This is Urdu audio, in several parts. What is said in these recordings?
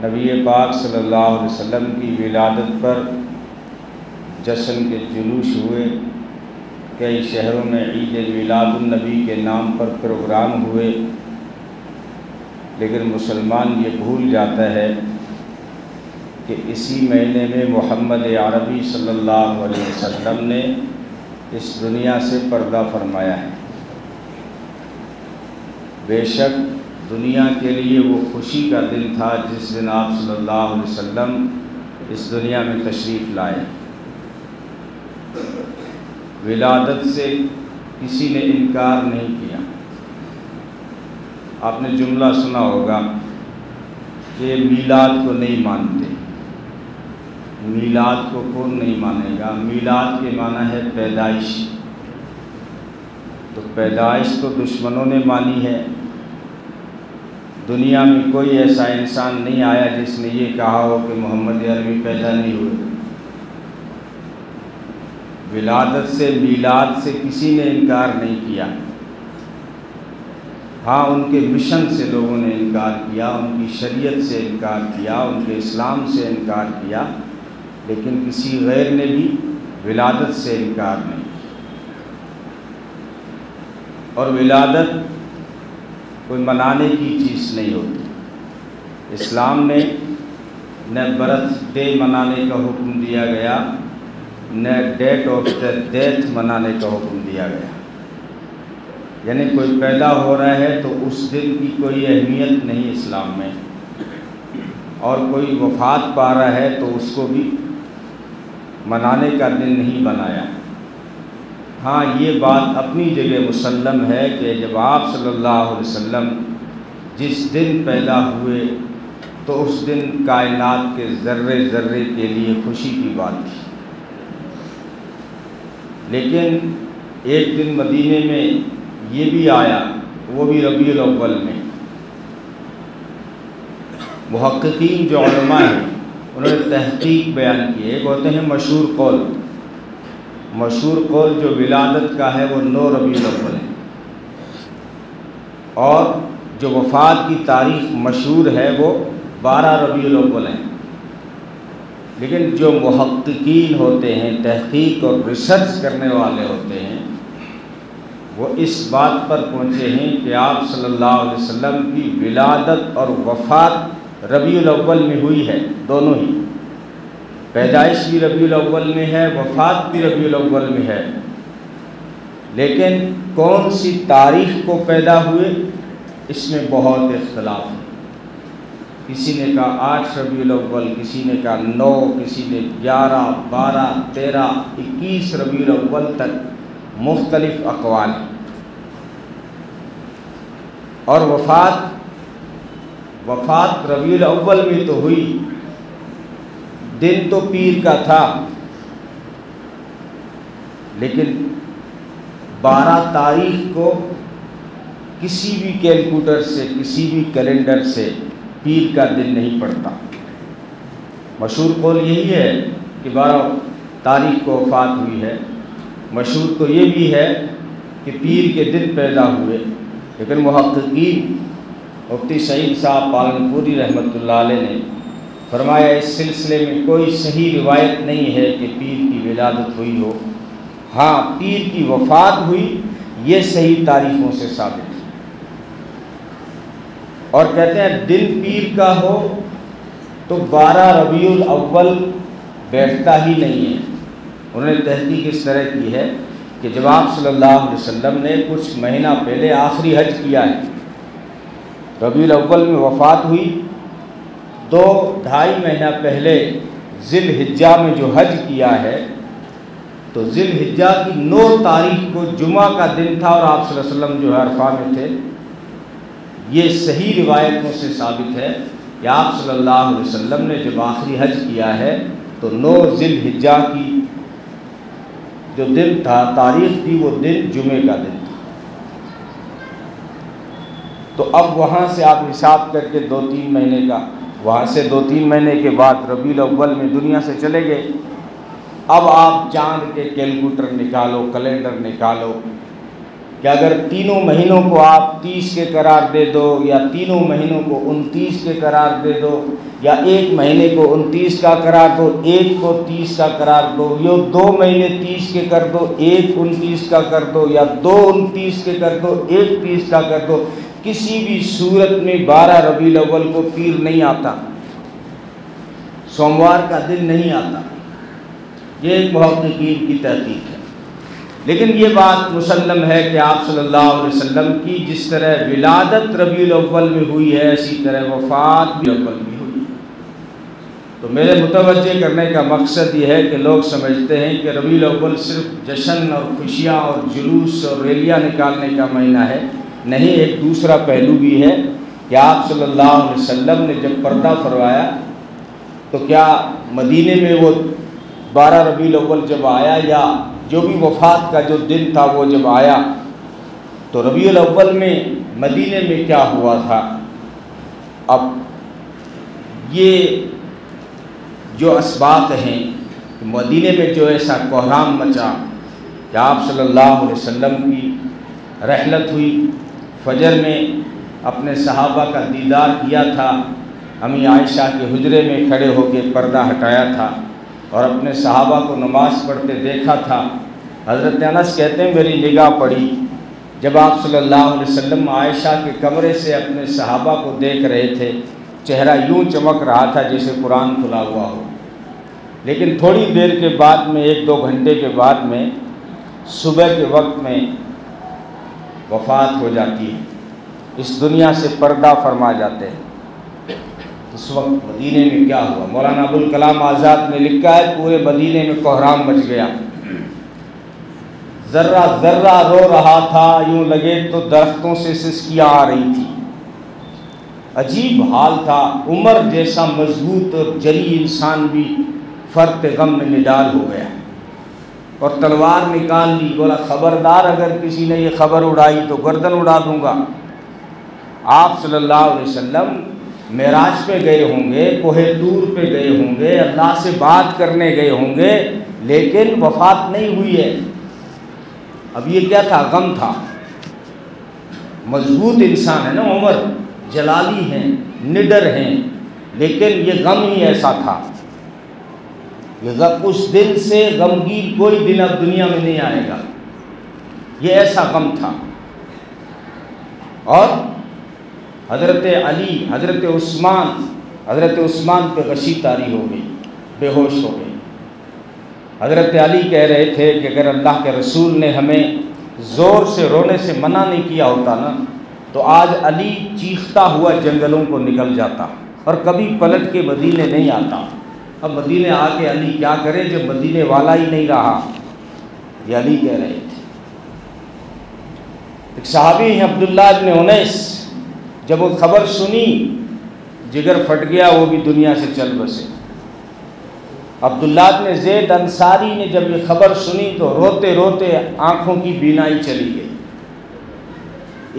نبی پاک صلی اللہ علیہ وسلم کی ولادت پر جشن کے جلوس ہوئے، کئی شہروں میں عید میلاد النبی کے نام پر پروگرام ہوئے، لیکن مسلمان یہ بھول جاتا ہے کہ اسی مہینے میں محمد عربی صلی اللہ علیہ وسلم نے اس دنیا سے پردہ فرمایا ہے۔ بے شک دنیا کے لیے وہ خوشی کا دن تھا جس دن آپ صلی اللہ علیہ وسلم اس دنیا میں تشریف لائے۔ ولادت سے کسی نے انکار نہیں کیا۔ آپ نے جملہ سنا ہوگا کہ میلاد کو نہیں مانتے۔ میلاد کو کون نہیں مانے گا؟ میلاد کے معنی ہے پیدائش، تو پیدائش تو دشمنوں نے مانی ہے۔ دنیا میں کوئی ایسا انسان نہیں آیا جس نے یہ کہا ہو کہ محمد عربی پیدا نہیں ہوئے۔ ولادت سے میلاد سے کسی نے انکار نہیں کیا۔ ہاں، ان کے مشن سے لوگوں نے انکار کیا، ان کی شریعت سے انکار کیا، ان کے اسلام سے انکار کیا، لیکن کسی غیر نے بھی ولادت سے انکار نہیں کیا۔ اور ولادت کوئی منانے کی چیز نہیں ہوتی۔ اسلام نے نہ برتھ ڈے منانے کا حکم دیا گیا، نہ ڈیٹ آف ڈیتھ منانے کا حکم دیا گیا۔ یعنی کوئی پیدا ہو رہا ہے تو اس دن کی کوئی اہمیت نہیں اسلام میں، اور کوئی وفات پا رہا ہے تو اس کو بھی منانے کا دن نہیں بنایا۔ ہاں، یہ بات اپنی جگہ مسلم ہے کہ جب آپ صلی اللہ علیہ وسلم جس دن پیدا ہوئے تو اس دن کائنات کے ذرے ذرے کے لیے خوشی کی بات تھی۔ لیکن ایک دن مدینے میں یہ بھی آیا، وہ بھی ربیع الاول میں۔ محققین جو علماء ہیں انہوں نے تحقیق بیان کی ہے۔ ایک ہوتے ہیں مشہور قول، مشہور قول جو ولادت کا ہے وہ 9 ربیع الاول ہے، اور جو وفات کی تاریخ مشہور ہے وہ 12 ربیع الاول ہے۔ لیکن جو محققین ہوتے ہیں، تحقیق اور ریسرچ کرنے والے ہوتے ہیں، وہ اس بات پر پہنچے ہیں کہ آپ صلی اللہ علیہ وسلم کی ولادت اور وفات ربیع الاول میں ہوئی ہے، دونوں ہی۔ پیدائش بھی ربیع الاول میں ہے، وفات بھی ربیع الاول میں ہے، لیکن کون سی تاریخ کو پیدا ہوئے اس میں بہت اختلاف ہے۔ کسی نے کہا 8 ربیع الاول، کسی نے کہا 9، کسی نے 11، 12، 13، 21 ربیع الاول تک مختلف اقوال ہیں۔ اور وفات ربیع الاول میں تو ہوئی، دن تو پیر کا تھا، لیکن 12 تاریخ کو کسی بھی کیلکولیٹر سے، کسی بھی کیلنڈر سے پیر کا دن نہیں پڑتا۔ مشہور قول یہی ہے کہ 12 تاریخ کو وفات ہوئی ہے۔ مشہور تو یہ بھی ہے کہ پیر کے دن پیدا ہوئے، لیکن محققین مفتی سعید صاحب پالنپوری رحمۃ اللہ علیہ نے فرمایا اس سلسلے میں کوئی صحیح روایت نہیں ہے کہ پیر کی ولادت ہوئی ہو۔ ہاں، پیر کی وفات ہوئی، یہ صحیح تاریخوں سے ثابت ہے۔ اور کہتے ہیں دن پیر کا ہو تو 12 ربیع الاول بیٹھتا ہی نہیں ہے۔ انہوں نے تحقیق اس طرح کی ہے کہ جب آپ صلی اللہ علیہ وسلم نے کچھ مہینہ پہلے آخری حج کیا ہے، ربیع الاول میں وفات ہوئی، 2-2.5 مہینہ پہلے ذی الحجہ میں جو حج کیا ہے، تو ذی الحجہ کی 9 تاریخ کو جمعہ کا دن تھا، اور آپ صلی اللہ علیہ وسلم جو ہے عرفہ میں تھے۔ یہ صحیح روایتوں سے ثابت ہے کہ آپ صلی اللہ علیہ وسلم نے جب آخری حج کیا ہے تو 9 ذی الحجہ کی جو دن تھا، تاریخ تھی، وہ دن جمعے کا دن تھا۔ تو اب وہاں سے آپ حساب کر کے 2-3 مہینے کا، وہاں سے 2-3 مہینے کے بعد ربیع الاول میں دنیا سے چلے گئے۔ اب آپ چاند کے کیلکولیٹر نکالو، کیلنڈر نکالو، کہ اگر تینوں مہینوں کو آپ 30 کے قرار دے دو، یا تینوں مہینوں کو 29 کے قرار دے دو، یا ایک مہینے کو 29 کا قرار دو، ایک کو 30 کا قرار دو، یا 2 مہینے 30 کے کر دو، ایک 29 کا کر دو، یا 2 29 کے کر دو، ایک 30 کا کر دو، کسی بھی صورت میں 12 ربیع الاول کو پیر نہیں آتا، سوموار کا دن نہیں آتا۔ یہ ایک محققین کی تحقیق ہے۔ لیکن یہ بات مسلم ہے کہ آپ صلی اللہ علیہ وسلم کی جس طرح ولادت ربیع الاول میں ہوئی ہے، اسی طرح وفات بھی اول میں ہوئی۔ تو میرے متوجہ کرنے کا مقصد یہ ہے کہ لوگ سمجھتے ہیں کہ ربیع الاول صرف جشن اور خوشیاں اور جلوس اور ریلیاں نکالنے کا مہینہ ہے۔ نہیں، ایک دوسرا پہلو بھی ہے کہ آپ صلی اللہ علیہ وسلم نے جب پردہ فرمایا تو کیا مدینے میں وہ 12 ربیع الاول جب آیا، یا جو بھی وفات کا جو دن تھا وہ جب آیا، تو ربیع الاول میں مدینے میں کیا ہوا تھا؟ اب یہ جو اسباق ہیں، مدینے میں جو ایسا کوہرام مچا کہ آپ صلی اللہ علیہ وسلم کی رحلت ہوئی، فجر میں اپنے صحابہ کا دیدار کیا تھا، امی عائشہ کے حجرے میں کھڑے ہو کے پردہ ہٹایا تھا اور اپنے صحابہ کو نماز پڑھتے دیکھا تھا۔ حضرت انس کہتے ہیں میری نگاہ پڑی جب آپ صلی اللہ علیہ وسلم عائشہ کے کمرے سے اپنے صحابہ کو دیکھ رہے تھے، چہرہ یوں چمک رہا تھا جیسے قرآن کھلا ہوا ہو۔ لیکن تھوڑی دیر کے بعد میں، 1-2 گھنٹے کے بعد میں، صبح کے وقت میں وفات ہو جاتی ہے، اس دنیا سے پردہ فرما جاتے ہیں۔ اس وقت مدینے میں کیا ہوا؟ مولانا ابوالکلام آزاد نے لکھا ہے پورے مدینے میں کوہرام مچ گیا، ذرہ ذرہ رو رہا تھا، یوں لگے تو درختوں سے سسکیاں آ رہی تھی۔ عجیب حال تھا، عمر جیسا مضبوط اور جری انسان بھی فرط غم میں نڈال ہو گیا اور تلوار نکال لی، بولا خبردار اگر کسی نے یہ خبر اڑائی تو گردن اڑا دوں گا۔ آپ صلی اللہ علیہ وسلم معراج پہ گئے ہوں گے، کوہ طور پہ گئے ہوں گے، اللہ سے بات کرنے گئے ہوں گے، لیکن وفات نہیں ہوئی ہے۔ اب یہ کیا تھا؟ غم تھا۔ مضبوط انسان ہے نا عمر، جلالی ہیں، نڈر ہیں، لیکن یہ غم ہی ایسا تھا۔ اس دن سے غمگین کوئی دن اب دنیا میں نہیں آئے گا، یہ ایسا غم تھا۔ اور حضرت علی، حضرت عثمان پہ غشی طاری ہو گئی، بے ہوش ہو گئی۔ حضرت علی کہہ رہے تھے کہ اگر اللہ کے رسول نے ہمیں زور سے رونے سے منع نہیں کیا ہوتا نا تو آج علی چیختا ہوا جنگلوں کو نکل جاتا اور کبھی پلٹ کے مدینے نہیں آتا۔ اب مدینے آ کے علی کیا کرے جب مدینے والا ہی نہیں رہا؟ یہ علی کہہ رہے تھے۔ ایک صحابی ہیں عبداللہ ابن انیس، جب وہ خبر سنی جگر پھٹ گیا، وہ بھی دنیا سے چل بسے۔ عبداللہ ابن زید انصاری نے جب یہ خبر سنی تو روتے روتے آنکھوں کی بینائی چلی گئی۔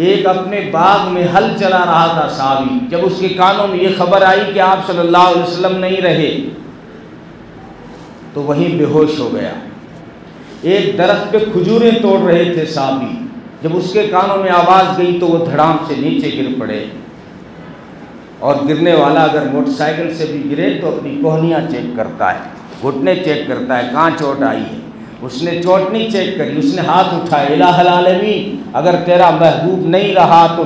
ایک اپنے باغ میں ہل چلا رہا تھا صحابی، جب اس کے کانوں میں یہ خبر آئی کہ آپ صلی اللہ علیہ وسلم نہیں رہے تو وہیں بے ہوش ہو گیا۔ ایک درخت پہ کھجوریں توڑ رہے تھے صحابی، جب اس کے کانوں میں آواز گئی تو وہ دھڑام سے نیچے گر پڑے۔ اور گرنے والا اگر موٹر سائیکل سے بھی گرے تو اپنی کوہنیاں چیک کرتا ہے، گھٹنے چیک کرتا ہے کہاں چوٹ آئی ہے۔ اس نے چوٹ نہیں چیک کری، اس نے ہاتھ اٹھائے، الہ العالمین اگر تیرا محبوب نہیں رہا تو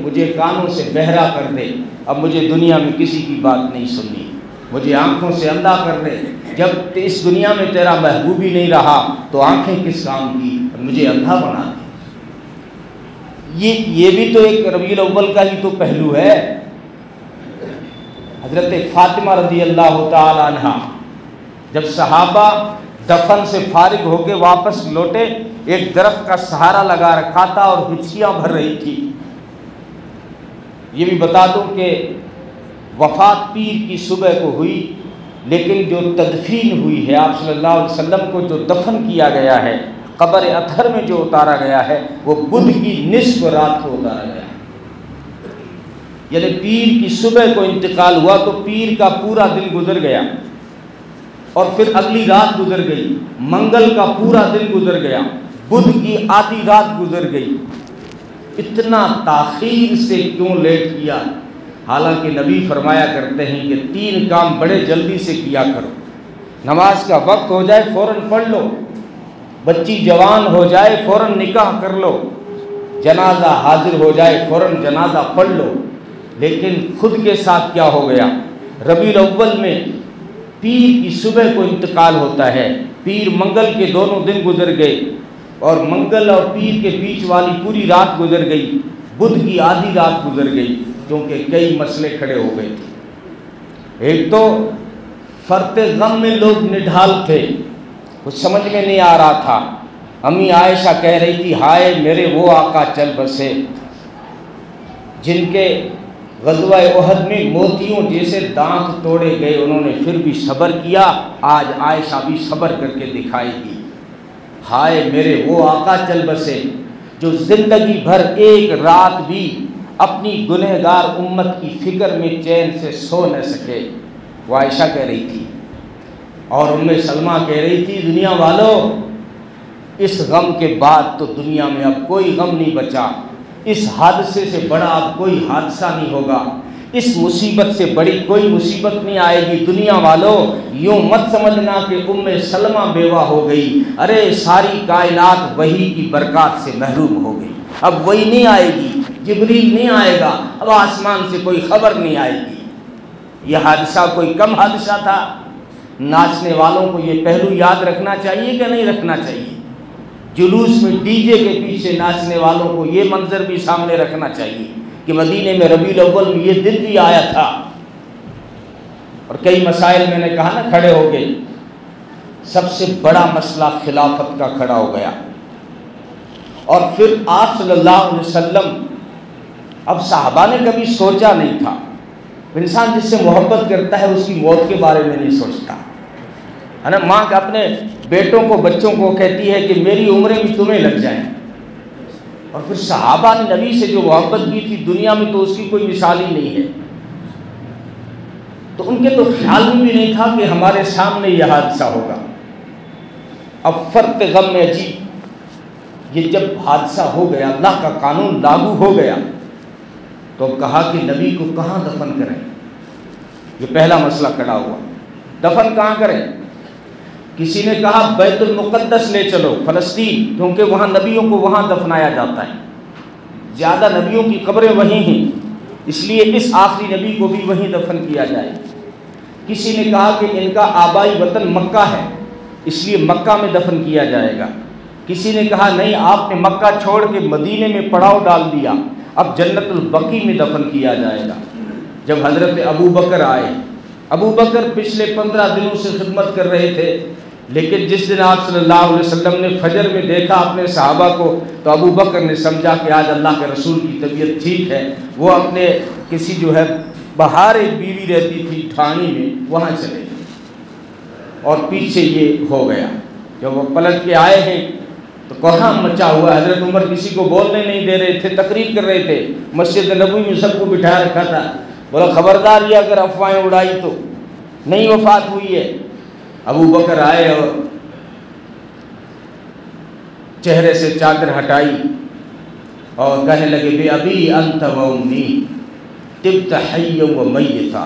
مجھے کانوں سے بہرا کر دے، اب مجھے دنیا میں کسی کی بات نہیں سننی، مجھے آنکھوں سے اندھا کر دے، جب اس دنیا میں تیرا محبوب ہی نہیں رہا تو آنکھیں کس کام کی، مجھے اندھا بنا دے۔ یہ بھی تو ایک ربیع الاول کا ہی تو پہلو ہے۔ حضرت فاطمہ رضی اللہ تعالی عنہ جب صحابہ دفن سے فارغ ہو کے واپس لوٹے، ایک درخت کا سہارا لگا رکھا تھا اور ہچکیاں بھر رہی تھی۔ یہ بھی بتا دوں کہ وفات پیر کی صبح کو ہوئی، لیکن جو تدفین ہوئی ہے آپ صلی اللہ علیہ وسلم کو جو دفن کیا گیا ہے، قبر اطہر میں جو اتارا گیا ہے، وہ بدھ کی نصف رات کو اتارا گیا ہے۔ یعنی پیر کی صبح کو انتقال ہوا تو پیر کا پورا دن گزر گیا اور پھر اگلی رات گزر گئی، منگل کا پورا دن گزر گیا، بدھ کی آدھی رات گزر گئی، اتنا تاخیر سے کیوں لیٹ کیا؟ حالانکہ نبی فرمایا کرتے ہیں کہ 3 کام بڑے جلدی سے کیا کرو، نماز کا وقت ہو جائے فوراً پڑھ لو، بچی جوان ہو جائے فوراً نکاح کر لو، جنازہ حاضر ہو جائے فوراً جنازہ پڑھ لو۔ لیکن خود کے ساتھ کیا ہو گیا؟ ربیع الاول میں پیر کی صبح کو انتقال ہوتا ہے، پیر منگل کے دونوں دن گزر گئے، اور منگل اور پیر کے بیچ والی پوری رات گزر گئی، بدھ کی آدھی رات گزر گئی، کیونکہ کئی مسئلے کھڑے ہو گئے تھے۔ ایک تو فرط غم میں لوگ نڈھال تھے، کچھ سمجھ میں نہیں آ رہا تھا۔ امی عائشہ کہہ رہی تھی ہائے میرے وہ آقا چل بسے جن کے غزوہ احد میں موتیوں جیسے دانت توڑے گئے، انہوں نے پھر بھی صبر کیا، آج عائشہ بھی صبر کر کے دکھائے گی۔ ہائے میرے وہ آقا چل بسے جو زندگی بھر ایک رات بھی اپنی گنہگار امت کی فکر میں چین سے سو نہ سکے، وہ عائشہ کہہ رہی تھی۔ اور ام سلمہ کہہ رہی تھی دنیا والوں اس غم کے بعد تو دنیا میں اب کوئی غم نہیں بچا، اس حادثے سے بڑا اب کوئی حادثہ نہیں ہوگا، اس مصیبت سے بڑی کوئی مصیبت نہیں آئے گی۔ دنیا والوں یوں مت سمجھنا کہ ام سلمہ بیوہ ہو گئی، ارے ساری کائنات وحی کی برکات سے محروم ہو گئی، اب وہی نہیں آئے گی، جبریل نہیں آئے گا، اب آسمان سے کوئی خبر نہیں آئے گی۔ یہ حادثہ کوئی کم حادثہ تھا؟ ناچنے والوں کو یہ پہلو یاد رکھنا چاہیے کہ نہیں رکھنا چاہیے؟ جلوس میں ڈی جے کے پیچھے ناچنے والوں کو یہ منظر بھی سامنے رکھنا چاہیے کہ مدینے میں ربیع الاول میں یہ دن بھی آیا تھا۔ اور کئی مسائل میں نے کہا نا کھڑے ہو گئے، سب سے بڑا مسئلہ خلافت کا کھڑا ہو گیا۔ اور پھر آپ صلی اللہ علیہ وسلم، اب صحابہ نے کبھی سوچا نہیں تھا، انسان جس سے محبت کرتا ہے اس کی موت کے بارے میں نہیں سوچتا ہے نا۔ ماں اپنے بیٹوں کو بچوں کو کہتی ہے کہ میری عمریں بھی تمہیں لگ جائیں، اور پھر صحابہ نے نبی سے جو محبت کی تھی دنیا میں تو اس کی کوئی مثال ہی نہیں ہے، تو ان کے تو خیال میں بھی نہیں تھا کہ ہمارے سامنے یہ حادثہ ہوگا۔ اب فرط غم میں عجیب، یہ جب حادثہ ہو گیا، اللہ کا قانون لاگو ہو گیا، تو کہا کہ نبی کو کہاں دفن کریں؟ یہ پہلا مسئلہ کھڑا ہوا، دفن کہاں کریں؟ کسی نے کہا بیت المقدس لے چلو، فلسطین، کیونکہ وہاں نبیوں کو وہاں دفنایا جاتا ہے، زیادہ نبیوں کی قبریں وہیں ہیں، اس لیے اس آخری نبی کو بھی وہیں دفن کیا جائے۔ کسی نے کہا کہ ان کا آبائی وطن مکہ ہے، اس لیے مکہ میں دفن کیا جائے گا۔ کسی نے کہا نہیں، آپ نے مکہ چھوڑ کے مدینے میں پڑاؤ ڈال دیا، اب جنت البقیع میں دفن کیا جائے گا۔ جب حضرت ابو بکر آئے، ابو بکر پچھلے 15 دنوں سے خدمت کر رہے تھے، لیکن جس دن آپ صلی اللہ علیہ وسلم نے فجر میں دیکھا اپنے صحابہ کو، تو ابو بکر نے سمجھا کہ آج اللہ کے رسول کی طبیعت ٹھیک ہے، وہ اپنے کسی جو ہے باہر ایک بیوی رہتی تھی ٹھانی میں، وہاں چلے گئے، اور پیچھے یہ ہو گیا۔ جب وہ پلٹ کے آئے ہیں تو کوہرام مچا ہوا، حضرت عمر کسی کو بولنے نہیں دے رہے تھے، تقریر کر رہے تھے، مسجد نبوی میں سب کو بٹھا رکھا تھا، بولا خبردار یہ اگر افواہیں اڑائی تو نہیں وفات ہوئی ہے۔ ابو بکر آئے اور چہرے سے چادر ہٹائی اور کہنے لگے بے ابی انت و امی طبت حیا و میتا،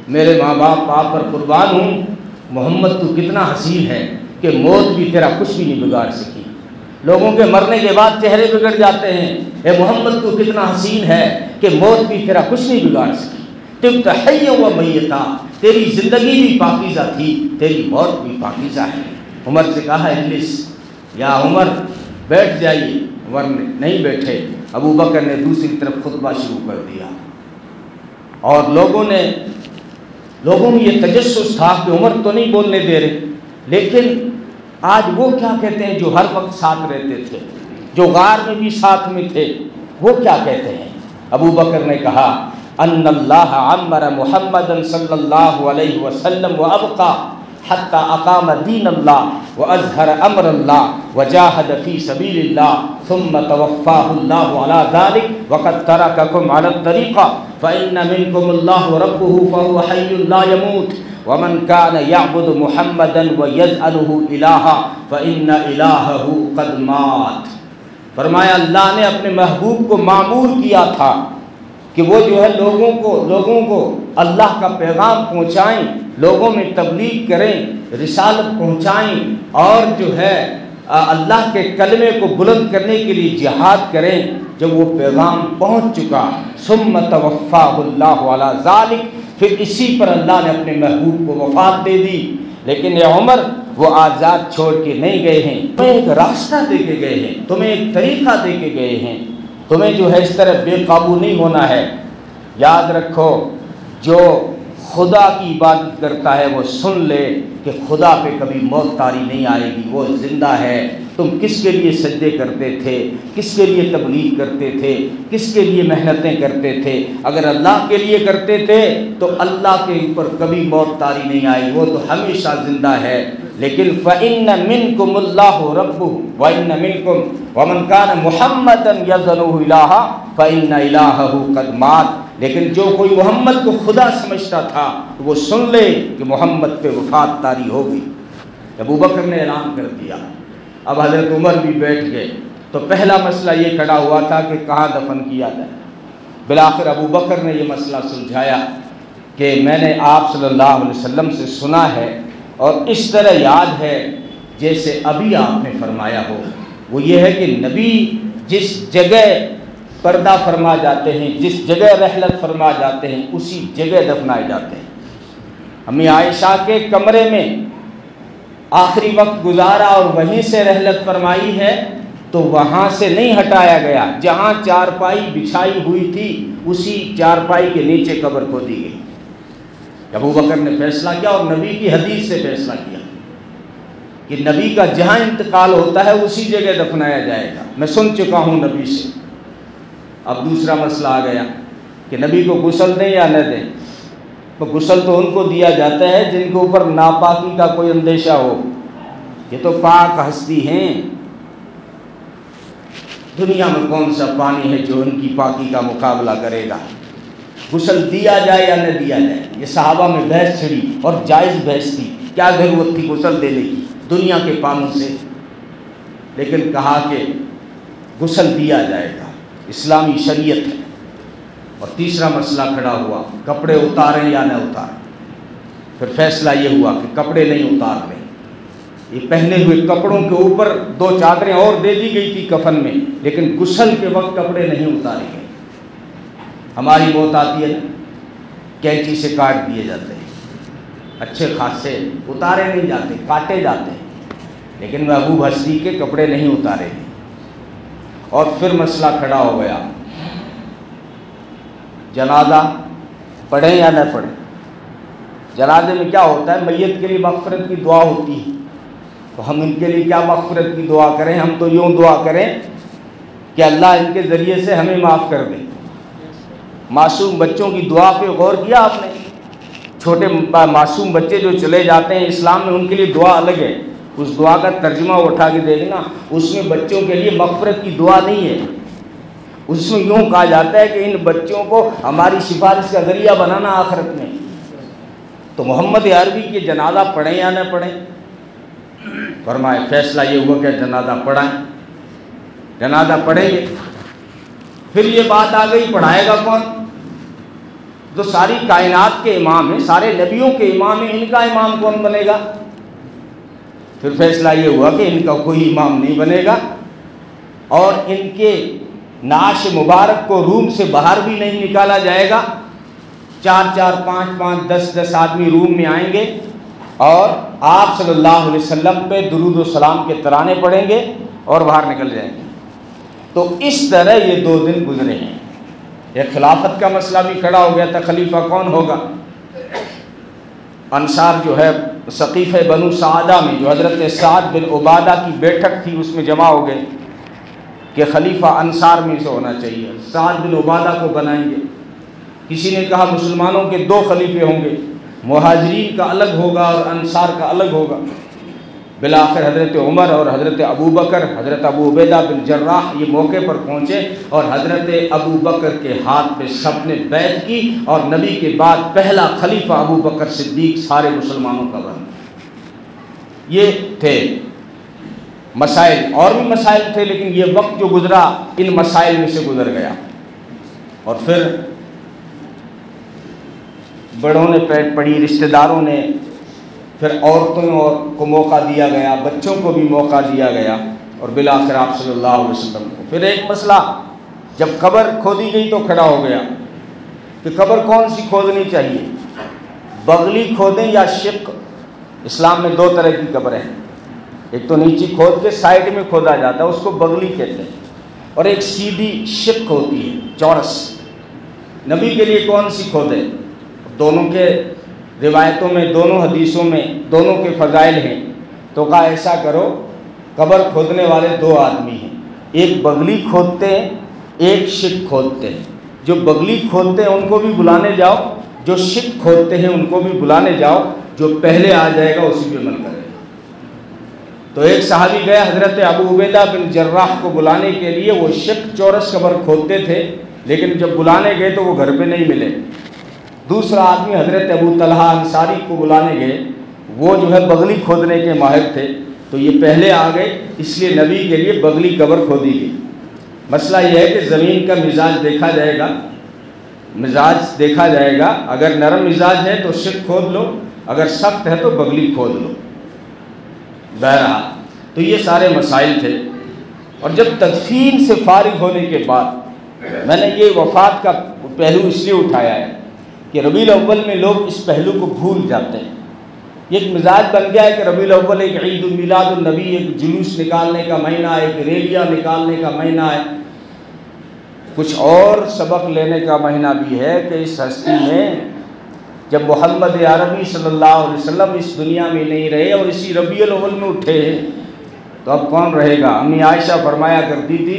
میرے ماں باپ آپ پر قربان ہوں، محمد تو کتنا حسین ہے کہ موت بھی تیرا کچھ بھی نہیں بگاڑ سکی۔ لوگوں کے مرنے کے بعد چہرے بگڑ جاتے ہیں، اے محمد تو کتنا حسین ہے کہ موت بھی تیرا کچھ نہیں بگاڑ سکی۔ طبت حیا و میتا، تیری زندگی بھی پاکیزہ تھی، تیری موت بھی پاکیزہ ہے۔ عمر سے کہا اجلس، یا عمر بیٹھ جائیے، عمر نے نہیں بیٹھے، ابو بکر نے دوسری طرف خطبہ شروع کر دیا، اور لوگوں میں یہ تجسس تھا کہ عمر تو نہیں بولنے دے رہے، لیکن آج وہ کیا کہتے ہیں جو ہر وقت ساتھ رہتے تھے، جو غار میں بھی ساتھ میں تھے، وہ کیا کہتے ہیں؟ ابو بکر نے کہا ان اللہ عمر محمد صلی اللہ علیہ وسلم وابقى حتى أقام دين الله وأظهر أمر الله وجاهد في سبيل الله ثم توفاه الله على ذلك وقد ترككم على الطريقة فإن منكم الله ربه فهو حي لا يموت ومن كان يعبد محمدا ويجعله إلها فإن إلهه قد مات. فرمایا اللہ نے اپنے محبوب کو مامور کیا تھا کہ وہ جو ہے لوگوں کو اللہ کا پیغام پہنچائیں، لوگوں میں تبلیغ کریں، رسالت پہنچائیں اور جو ہے اللہ کے کلمے کو بلند کرنے کے لیے جہاد کریں. جب وہ پیغام پہنچ چکا ثم توفاہ اللہ علی ذالک، پھر اسی پر اللہ نے اپنے محبوب کو وفات دے دی. لیکن یہ عمر وہ آزاد چھوڑ کے نہیں گئے ہیں، تمہیں ایک راستہ دے کے گئے ہیں، تمہیں ایک طریقہ دے کے گئے ہیں. تمہیں جو ہے اس طرح بے قابو نہیں ہونا ہے. یاد رکھو جو خدا کی عبادت کرتا ہے وہ سن لے کہ خدا پہ کبھی موت طاری نہیں آئے گی، وہ زندہ ہے. تم کس کے لیے سجدے کرتے تھے، کس کے لیے تبلیغ کرتے تھے، کس کے لیے محنتیں کرتے تھے؟ اگر اللہ کے لیے کرتے تھے تو اللہ کے اوپر کبھی موت طاری نہیں آئی، وہ تو ہمیشہ زندہ ہے. لیکن فَإِنَّ مِنْكُمُ اللَّهُ رَبُّهُ وَإِنَّ مِنْكُمْ وَمَنْ كَانَ مُحَمَّدًا يَظُنُّهُ إِلَٰهًا فَإِنَّ إِلَٰهَهُ قَدْ مَاتَ. لیکن جو کوئی محمد کو خدا سمجھتا تھا وہ سن لے کہ محمد پہ وفات طاری ہو گئی. ابو بکر نے اعلان کر دیا. اب حضرت عمر بھی بیٹھ گئے تو پہلا مسئلہ یہ کھڑا ہوا تھا کہ کہاں دفن کیا جائے. بالآخر ابو بکر نے یہ مسئلہ سلجھایا کہ میں نے آپ صلی اللہ علیہ وسلم سے سنا ہے اور اس طرح یاد ہے جیسے ابھی آپ نے فرمایا ہو. وہ یہ ہے کہ نبی جس جگہ پردہ فرما جاتے ہیں، جس جگہ رحلت فرما جاتے ہیں، اسی جگہ دفنائے جاتے ہیں. امی عائشہ کے کمرے میں آخری وقت گزارا اور وہیں سے رحلت فرمائی ہے تو وہاں سے نہیں ہٹایا گیا. جہاں چارپائی بچھائی ہوئی تھی اسی چارپائی کے نیچے قبر کھودی گئی. ابو بکر نے فیصلہ کیا اور نبی کی حدیث سے فیصلہ کیا کہ نبی کا جہاں انتقال ہوتا ہے اسی جگہ دفنایا جائے گا. میں سن چکا ہوں نبی سے. اب دوسرا مسئلہ آ گیا کہ نبی کو غسل دیں یا نہ دیں. تو غسل تو ان کو دیا جاتا ہے جن کے اوپر ناپاکی کا کوئی اندیشہ ہو. یہ تو پاک ہستی ہیں. دنیا میں کون سا پانی ہے جو ان کی پاکی کا مقابلہ کرے گا؟ غسل دیا جائے یا نہ دیا جائے، یہ صحابہ میں بحث چھڑی اور جائز بحث تھی. کیا ضرورت تھی غسل دینے کی دنیا کے پانوں سے؟ لیکن کہا کہ غسل دیا جائے گا، اسلامی شریعت ہے. اور تیسرا مسئلہ کھڑا ہوا کپڑے اتاریں یا نہ اتاریں. پھر فیصلہ یہ ہوا کہ کپڑے نہیں اتارنے. یہ پہنے ہوئے کپڑوں کے اوپر 2 چادریں اور دے دی گئی تھی کفن میں، لیکن غسل کے وقت کپڑے نہیں اتارے گئے. ہماری موت آتی ہے کینچی سے کاٹ دیے جاتے ہیں، اچھے خاصے اتارے نہیں جاتے، کاٹے جاتے ہیں، لیکن محبوب ہستی کے کپڑے نہیں اتارے گئے. اور پھر مسئلہ کھڑا ہو گیا جنازہ پڑھیں یا نہ پڑھیں. جنازے میں کیا ہوتا ہے؟ میت کے لیے مغفرت کی دعا ہوتی ہے. تو ہم ان کے لیے کیا مغفرت کی دعا کریں؟ ہم تو یوں دعا کریں کہ اللہ ان کے ذریعے سے ہمیں معاف کر دے. معصوم بچوں کی دعا پہ غور کیا آپ نے؟ چھوٹے معصوم بچے جو چلے جاتے ہیں اسلام میں ان کے لیے دعا الگ ہے. اس دعا کا ترجمہ اٹھا کے دیکھنا، اس میں بچوں کے لیے مغفرت کی دعا نہیں ہے. اس میں یوں کہا جاتا ہے کہ ان بچوں کو ہماری سفارش کا ذریعہ بنانا آخرت میں. تو محمد عربی کے جنازہ پڑھیں یا نہ پڑھیں؟ فرمائے فیصلہ یہ ہوا کہ جنازہ پڑھائیں. جنازہ پڑھیں گے. پھر یہ بات آ گئی پڑھائے گا کون؟ جو ساری کائنات کے امام ہیں، سارے نبیوں کے امام ہیں، ان کا امام کون بنے گا؟ پھر فیصلہ یہ ہوا کہ ان کا کوئی امام نہیں بنے گا اور ان کے نعش مبارک کو روم سے باہر بھی نہیں نکالا جائے گا. 4 5 10 آدمی روم میں آئیں گے اور آپ صلی اللہ علیہ وسلم پہ درود و سلام کے ترانے پڑھیں گے اور باہر نکل جائیں گے. تو اس طرح یہ 2 دن گزرے ہیں. ایک خلافت کا مسئلہ بھی کھڑا ہو گیا تھا، خلیفہ کون ہوگا؟ انصار جو ہے سقیفہ بنو سعدہ میں جو حضرت سعد بن عبادہ کی بیٹھک تھی اس میں جمع ہو گئے کہ خلیفہ انصار میں سے ہونا چاہیے، سعد بن عبادہ کو بنائیں گے. کسی نے کہا مسلمانوں کے 2 خلیفے ہوں گے، مہاجرین کا الگ ہوگا اور انصار کا الگ ہوگا۔ بالآخر حضرت عمر اور حضرت ابو بکر، حضرت ابو عبیدہ بن جراح یہ موقع پر پہنچے اور حضرت ابو بکر کے ہاتھ پہ سب نے بیعت کی، اور نبی کے بعد پہلا خلیفہ ابو بکر صدیق سارے مسلمانوں کا بن۔ یہ تھے مسائل، اور بھی مسائل تھے، لیکن یہ وقت جو گزرا ان مسائل میں سے گزر گیا۔ اور پھر بڑوں نے پیٹ پڑی، رشتہ داروں نے، پھر عورتوں کو موقع دیا گیا، بچوں کو بھی موقع دیا گیا، اور بالآخر آپ صلی اللہ علیہ وسلم کو۔ پھر ایک مسئلہ جب قبر کھودی گئی تو کھڑا ہو گیا کہ قبر کون سی کھودنی چاہیے، بغلی کھودیں یا شق؟ اسلام میں دو طرح کی قبریں ہیں، ایک تو نیچے کھود کے سائڈ میں کھودا جاتا ہے، اس کو بغلی کہتے ہیں، اور ایک سیدھی شق ہوتی ہے، چورس۔ نبی کے لیے کون سی کھودے؟ دونوں کے روایتوں میں، دونوں حدیثوں میں دونوں کے فضائل ہیں، تو کہا ایسا کرو، قبر کھودنے والے دو آدمی ہیں، ایک بغلی کھودتے ہیں، ایک شق کھودتے ہیں۔ جو بغلی کھودتے ہیں ان کو بھی بلانے جاؤ، جو شق کھودتے ہیں ان کو بھی بلانے جاؤ، جو پہلے آ جائے گا اسی پہ عمل کرے۔ تو ایک صحابی گیا حضرت ابو عبیدہ بن جراح کو بلانے کے لیے، وہ شق چورس قبر کھودتے تھے، لیکن جب بلانے گئے تو وہ گھر پہ نہیں ملے۔ دوسرا آدمی حضرت ابو طلحہ انصاری کو بلانے گئے، وہ جو ہے بغلی کھودنے کے ماہر تھے، تو یہ پہلے آ گئے، اس لیے نبی کے لیے بغلی قبر کھودی گئی۔ مسئلہ یہ ہے کہ زمین کا مزاج دیکھا جائے گا، مزاج دیکھا جائے گا، اگر نرم مزاج ہے تو شق کھود لو، اگر سخت ہے تو بغلی کھود لو۔ بہرحال تو یہ سارے مسائل تھے۔ اور جب تدفین سے فارغ ہونے کے بعد میں نے یہ وفات کا پہلو اس لیے اٹھایا ہے کہ ربیع الاول میں لوگ اس پہلو کو بھول جاتے ہیں۔ یہ ایک مزاج بن گیا ہے کہ ربیع الاول ایک عید میلاد النبی، ایک جلوس نکالنے کا مہینہ، ایک ریلیاں نکالنے کا مہینہ ہے، کچھ اور سبق لینے کا مہینہ بھی ہے کہ اس ہستی میں جب محمد عربی صلی اللہ علیہ وسلم اس دنیا میں نہیں رہے اور اسی ربیع الاول میں اٹھے تو اب کون رہے گا؟ امی عائشہ فرمایا کرتی تھی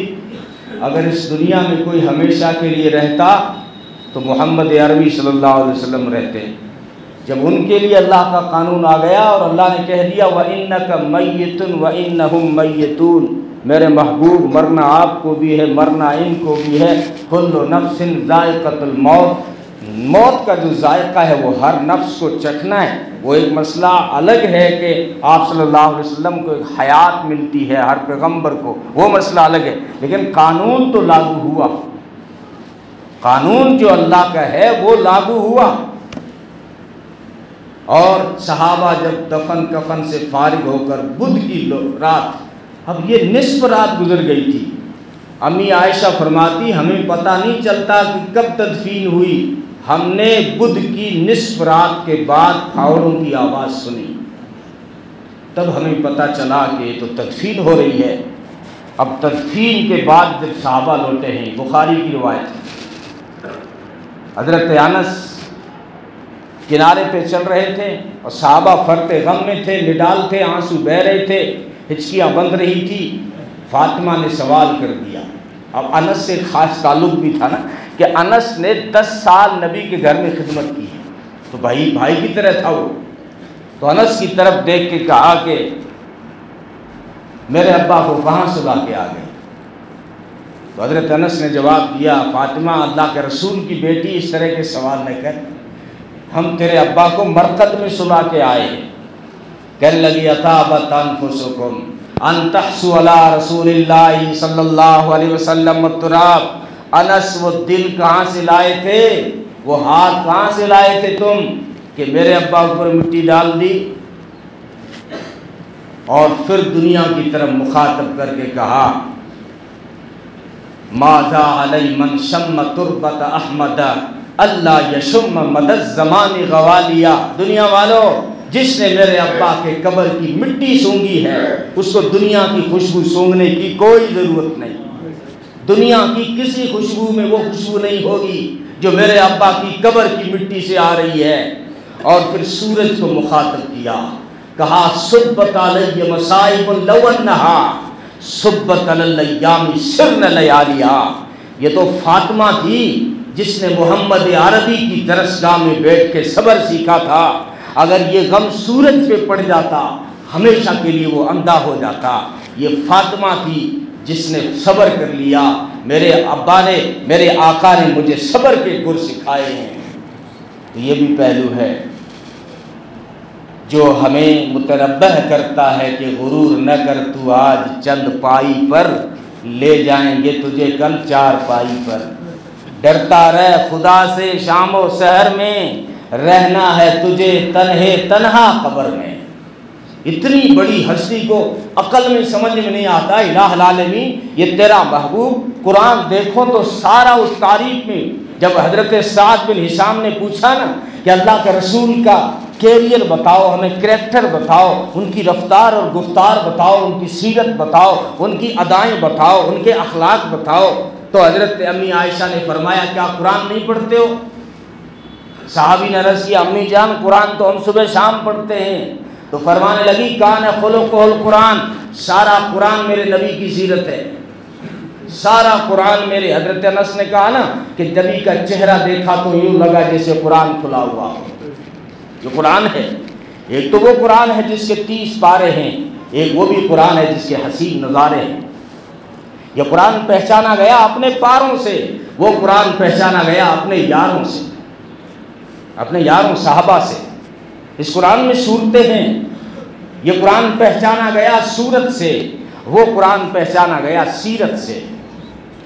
اگر اس دنیا میں کوئی ہمیشہ کے لیے رہتا تو محمد عربی صلی اللہ علیہ وسلم رہتے۔ جب ان کے لیے اللہ کا قانون آ گیا اور اللہ نے کہہ دیا وَإِنَّكَ مَيِّتٌ وَإِنَّهُمْ مَيِّتُونَ، میرے محبوب مرنا آپ کو بھی ہے، مرنا ان کو بھی ہے، كُلُّ نَفْسٍ ذَائِقَةُ الْمَوْتِ، موت کا جو ذائقہ ہے وہ ہر نفس کو چکھنا ہے۔ وہ ایک مسئلہ الگ ہے کہ آپ صلی اللہ علیہ وسلم کو ایک حیات ملتی ہے، ہر پیغمبر کو، وہ مسئلہ الگ ہے، لیکن قانون تو لاگو ہوا، قانون جو اللہ کا ہے وہ لاگو ہوا۔ اور صحابہ جب دفن کفن سے فارغ ہو کر بدھ کی رات، اب یہ نصف رات گزر گئی تھی، امی عائشہ فرماتی ہمیں پتہ نہیں چلتا کہ کب تدفین ہوئی، ہم نے بدھ کی نصف رات کے بعد پھاوڑوں کی آواز سنی، تب ہمیں پتہ چلا کہ یہ تو تدفین ہو رہی ہے۔ اب تدفین کے بعد جب صحابہ لوٹے ہیں، بخاری کی روایت ہے، حضرت انس کنارے پہ چل رہے تھے اور صحابہ فرط غم میں تھے، نڈال تھے، آنسو بہہ رہے تھے، ہچکیاں بند رہی تھی۔ فاطمہ نے سوال کر دیا، اب انس سے خاص تعلق بھی تھا نا کہ انس نے 10 سال نبی کے گھر میں خدمت کی ہے، تو بھائی کی طرح تھا وہ، تو انس کی طرف دیکھ کے کہا کہ میرے ابا کو کہاں سلا کے آ گئے؟ تو حضرت انس نے جواب دیا فاطمہ اللہ کے رسول کی بیٹی اس طرح کے سوال نہ کر، ہم تیرے ابا کو مرقد میں سلا کے آئے ہیں۔ کہنے لگی اطابت انفسکم ان تحسوا علی رسول اللہ صلی اللہ علیہ وسلم التراب۔ انس وہ دل کہاں سے لائے تھے، وہ ہاتھ کہاں سے لائے تھے تم کہ میرے ابا اوپر مٹی ڈال دی؟ اور پھر دنیا کی طرف مخاطب کر کے کہا ماذا علی من شم تربت احمد اللہ یشم مد الزمان غوالیا۔ دنیا والوں، جس نے میرے ابا کے قبر کی مٹی سونگھی ہے اس کو دنیا کی خوشبو سونگھنے کی کوئی ضرورت نہیں، دنیا کی کسی خوشبو میں وہ خوشبو نہیں ہوگی جو میرے ابا کی قبر کی مٹی سے آ رہی ہے۔ اور پھر سورج کو مخاطب کیا، کہا صبت علی مصائب لو انہا صبت علی الیام سرن لیالیا۔ یہ تو فاطمہ تھی جس نے محمد عربی کی درسگاہ میں بیٹھ کے صبر سیکھا تھا، اگر یہ غم سورج پہ پڑ جاتا ہمیشہ کے لیے وہ اندھا ہو جاتا۔ یہ فاطمہ تھی جس نے صبر کر لیا۔ میرے ابا نے، میرے آقا نے مجھے صبر کے گر سکھائے ہیں۔ تو یہ بھی پہلو ہے جو ہمیں متنبہ کرتا ہے کہ غرور نہ کر تو آج چند پائی پر، لے جائیں گے تجھے کل چار پائی پر۔ ڈرتا رہ خدا سے شام و سحر میں، رہنا ہے تجھے تنہے تنہا قبر میں۔ اتنی بڑی ہستی کو عقل میں سمجھ میں نہیں آتا۔ الہ العالمین یہ تیرا محبوب، قرآن دیکھو تو سارا اس تعریف میں، جب حضرت سعد بن ہشام نے پوچھا نا کہ اللہ کے رسول کا کیریئر بتاؤ، ہمیں کریکٹر بتاؤ، ان کی رفتار اور گفتار بتاؤ، ان کی سیرت بتاؤ، ان کی ادائیں بتاؤ، ان کے اخلاق بتاؤ، تو حضرت امی عائشہ نے فرمایا کیا قرآن نہیں پڑھتے ہو؟ صحابی نے عرض کیا امی جان قرآن تو ہم صبح شام پڑھتے ہیں۔ تو فرمانے لگی کان خلقہ القرآن، سارا قرآن میرے نبی کی سیرت ہے، سارا قرآن میرے۔ حضرت انس نے کہا نا کہ نبی کا چہرہ دیکھا تو یوں لگا جیسے قرآن کھلا ہوا ہو۔ جو قرآن ہے، ایک تو وہ قرآن ہے جس کے 30 پارے ہیں، ایک وہ بھی قرآن ہے جس کے حسین نظارے ہیں۔ یہ قرآن پہچانا گیا اپنے پاروں سے، وہ قرآن پہچانا گیا اپنے یاروں سے، اپنے یاروں صحابہ سے۔ اس قرآن میں صورتیں ہیں، یہ قرآن پہچانا گیا صورت سے، وہ قرآن پہچانا گیا سیرت سے۔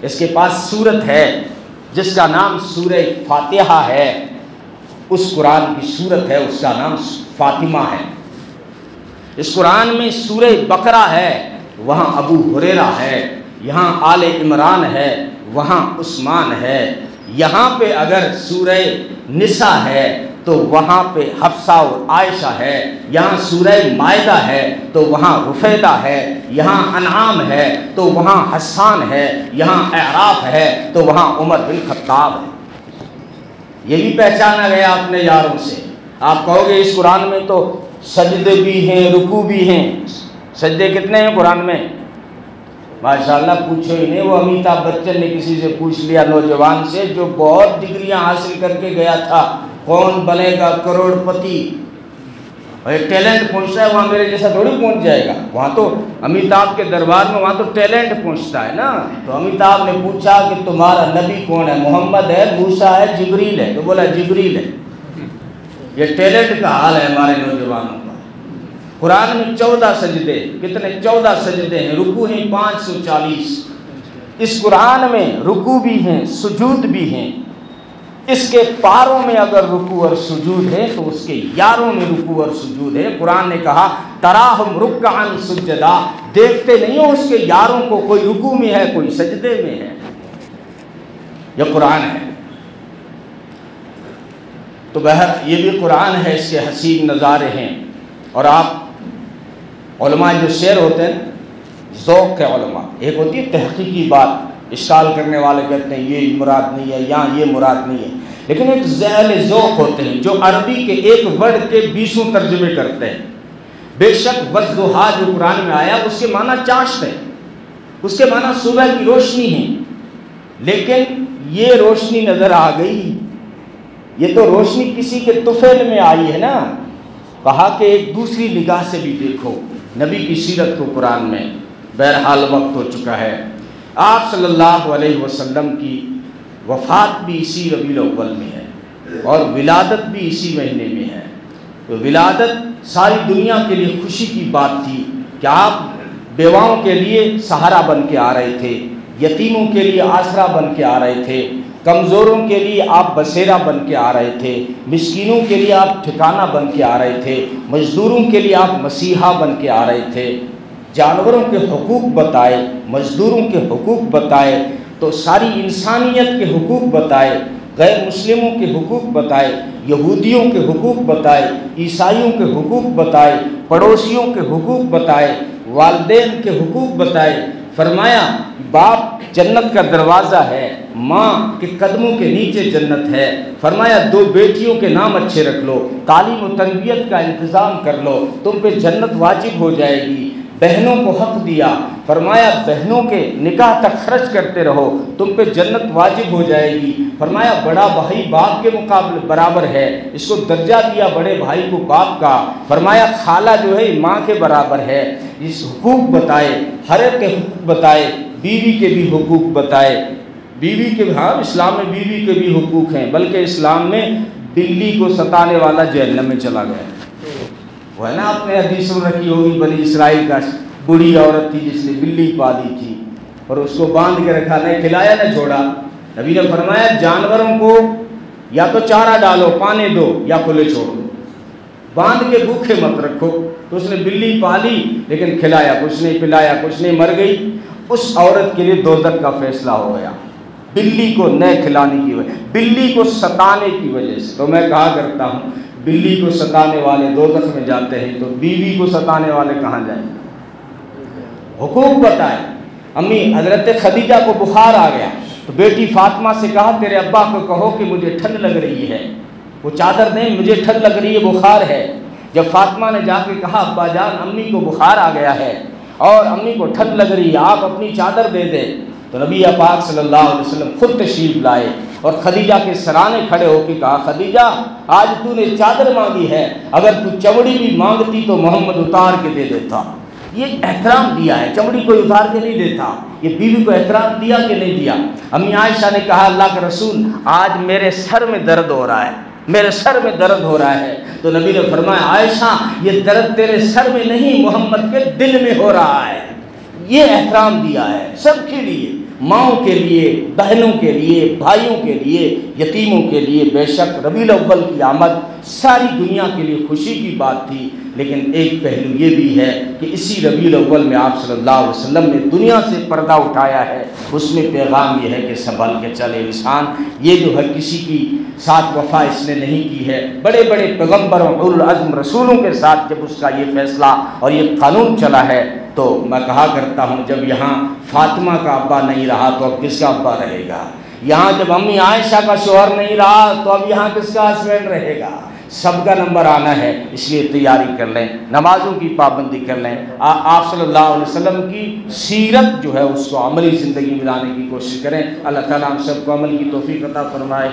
اس کے پاس صورت ہے جس کا نام سورہ فاتحہ ہے، اس قرآن کی صورت ہے، اس کا نام فاطمہ ہے۔ اس قرآن میں سورہ بقرہ ہے، وہاں ابو ہریرہ ہے، یہاں آل عمران ہے، وہاں عثمان ہے۔ یہاں پہ اگر سورہ نساء ہے تو وہاں پہ حفصہ اور عائشہ ہے، یہاں سورہ مائدہ ہے تو وہاں رفیدہ ہے، یہاں انعام ہے تو وہاں حسان ہے، یہاں اعراف ہے تو وہاں عمر بن خطاب ہے۔ یہ بھی پہچانا گیا اپنے یاروں سے۔ آپ کہو گے اس قرآن میں تو سجدے بھی ہیں، رکوع بھی ہیں۔ سجدے کتنے ہیں قرآن میں؟ ماشاءاللہ پوچھو ہی نہیں، وہ امیتابھ بچن نے کسی سے پوچھ لیا نوجوان سے جو بہت ڈگریاں حاصل کر کے گیا تھا، کون بنے گا کروڑ پتی؟ اور ایک ٹیلنٹ پہنچتا ہے وہاں، میرے جیسا تھوڑی پہنچ جائے گا وہاں تو امیتابھ کے دربار میں، وہاں تو ٹیلنٹ پہنچتا ہے نا۔ تو امیتابھ نے پوچھا کہ تمہارا نبی کون ہے؟ محمد ہے، موسیٰ ہے، جبریل ہے؟ تو بولا جبریل ہے۔ یہ ٹیلنٹ کا حال ہے ہمارے نوجوانوں کا۔ قرآن میں 14 سجدے، کتنے؟ 14 سجدے ہیں، رکوع ہیں 540۔ اس قرآن میں رکوع بھی ہیں، سجود بھی ہیں۔ اس کے پاروں میں اگر رکوع اور سجود ہے تو اس کے یاروں میں رکوع اور سجود ہے۔ قرآن نے کہا تراہم رکعا سجدا، دیکھتے نہیں ہو اس کے یاروں کو، کوئی رکوع میں ہے کوئی سجدے میں ہے۔ یہ قرآن ہے۔ تو بہر یہ بھی قرآن ہے، اس کے حسین نظارے ہیں۔ اور آپ علماء جو شعر ہوتے ہیں، ذوق کے علماء، ایک ہوتی ہے تحقیقی بات، اشکال کرنے والے کہتے ہیں یہ مراد نہیں ہے، یہاں یہ مراد نہیں ہے، لیکن ایک ذیل ذوق ہوتے ہیں جو عربی کے ایک ورڈ کے 20 ترجمے کرتے ہیں۔ بے شک والضحیٰ جو قرآن میں آیا اس کے معنی چاشت ہے، اس کے معنی صبح کی روشنی ہے، لیکن یہ روشنی نظر آ گئی، یہ تو روشنی کسی کے طفیل میں آئی ہے نا۔ کہا کہ ایک دوسری نگاہ سے بھی دیکھو نبی کی سیرت کو قرآن میں۔ بہرحال وقت ہو چکا ہے۔ آپ صلی اللہ علیہ وسلم کی وفات بھی اسی ربیع الاول میں ہے اور ولادت بھی اسی مہینے میں ہے۔ تو ولادت ساری دنیا کے لیے خوشی کی بات تھی کہ آپ بیواؤں کے لیے سہارا بن کے آ رہے تھے، یتیموں کے لیے آسرا بن کے آ رہے تھے، کمزوروں کے لیے آپ بسیرا بن کے آ رہے تھے، مسکینوں کے لیے آپ ٹھکانہ بن کے آ رہے تھے، مزدوروں کے لیے آپ مسیحا بن کے آ رہے تھے، جانوروں کے حقوق بتائے، مزدوروں کے حقوق بتائے، تو ساری انسانیت کے حقوق بتائے، غیر مسلموں کے حقوق بتائے، یہودیوں کے حقوق بتائے، عیسائیوں کے حقوق بتائے، پڑوسیوں کے حقوق بتائے، والدین کے حقوق بتائے۔ فرمایا باپ جنت کا دروازہ ہے، ماں کے قدموں کے نیچے جنت ہے۔ فرمایا 2 بیٹیوں کے نام اچھے رکھ لو، تعلیم و تربیت کا انتظام کر لو، تم پہ جنت واجب ہو جائے گی۔ بہنوں کو حق دیا، فرمایا بہنوں کے نکاح تک خرچ کرتے رہو، تم پہ جنت واجب ہو جائے گی۔ فرمایا بڑا بھائی باپ کے مقابلے برابر ہے، اس کو درجہ دیا بڑے بھائی کو باپ کا۔ فرمایا خالہ جو ہے ماں کے برابر ہے۔ اس حقوق بتائے، ہر ایک کے حقوق بتائے، بیوی کے بھی حقوق بتائے، بیوی کے، ہاں اسلام میں بیوی کے بھی حقوق ہیں، بلکہ اسلام میں بلی کو ستانے والا جہنم میں چلا گیا۔ وہ ہے نا آپ نے حدیث میں رکھی ہوگی، بنی اسرائیل کا بوڑھی عورت تھی جس نے بلی پالی تھی اور اس کو باندھ کے رکھا، نہ کھلایا نہ چھوڑا۔ نبی نے فرمایا جانوروں کو یا تو چارہ ڈالو، پانی دو، یا کھلے چھوڑو، باندھ کے بھوکے مت رکھو۔ تو اس نے بلی پالی لیکن کھلایا کچھ نہیں، پلایا کچھ نہیں، مر گئی۔ اس عورت کے لیے دوزخ کا فیصلہ ہو گیا، بلی کو نہ کھلانے کی وجہ، بلی کو ستانے کی وجہ سے۔ تو میں کہا کرتا ہوں بلی کو ستانے والے دوزخ میں جاتے ہیں تو بیوی کو ستانے والے کہاں جائیں؟ حقوق بتائے۔ امی حضرت خدیجہ کو بخار آ گیا تو بیٹی فاطمہ سے کہا تیرے ابا کو کہو کہ مجھے ٹھنڈ لگ رہی ہے، وہ چادر دیں، مجھے ٹھنڈ لگ رہی ہے، بخار ہے۔ جب فاطمہ نے جا کے کہا ابا جان امی کو بخار آ گیا ہے اور امی کو ٹھنڈ لگ رہی ہے، آپ اپنی چادر دے دیں، تو نبی پاک صلی اللہ علیہ وسلم خود تشریف لائے اور خدیجہ کے سرانے کھڑے ہو کے کہا خدیجہ آج تو نے چادر مانگی ہے، اگر تو چمڑی بھی مانگتی تو محمد اتار کے دے دیتا۔ یہ احترام دیا ہے، چمڑی کوئی اتار کے نہیں دیتا۔ یہ بیوی کو احترام دیا کہ نہیں دیا؟ امی عائشہ نے کہا اللہ کے رسول آج میرے سر میں درد ہو رہا ہے، میرے سر میں درد ہو رہا ہے۔ تو نبی نے فرمایا عائشہ یہ درد تیرے سر میں نہیں محمد کے دل میں ہو رہا ہے۔ یہ احترام دیا ہے سب کے لیے، ماؤں کے لیے، بہنوں کے لیے، بھائیوں کے لیے، یتیموں کے لیے۔ بے شک ربیع الاول کی آمد ساری دنیا کے لیے خوشی کی بات تھی، لیکن ایک پہلو یہ بھی ہے کہ اسی ربیع الاول میں آپ صلی اللہ علیہ وسلم نے دنیا سے پردہ اٹھایا ہے۔ اس میں پیغام یہ ہے کہ سنبھل کے چلے انسان، یہ جو ہے کسی کی ساتھ وفا اس نے نہیں کی ہے۔ بڑے بڑے پیغمبروں اولو العزم رسولوں کے ساتھ جب اس کا یہ فیصلہ اور یہ قانون چلا ہے تو میں کہا کرتا ہوں جب یہاں فاطمہ کا ابا نہیں رہا تو اب کس کا ابا رہے گا؟ یہاں جب امی عائشہ کا شوہر نہیں رہا تو اب یہاں کس کا ہسبینڈ رہے گا؟ سب کا نمبر آنا ہے، اس لیے تیاری کر لیں، نمازوں کی پابندی کر لیں، آپ صلی اللہ علیہ وسلم کی سیرت جو ہے اس کو عملی زندگی میں لانے کی کوشش کریں۔ اللہ تعالیٰ ہم سب کو عمل کی توفیق عطا فرمائے۔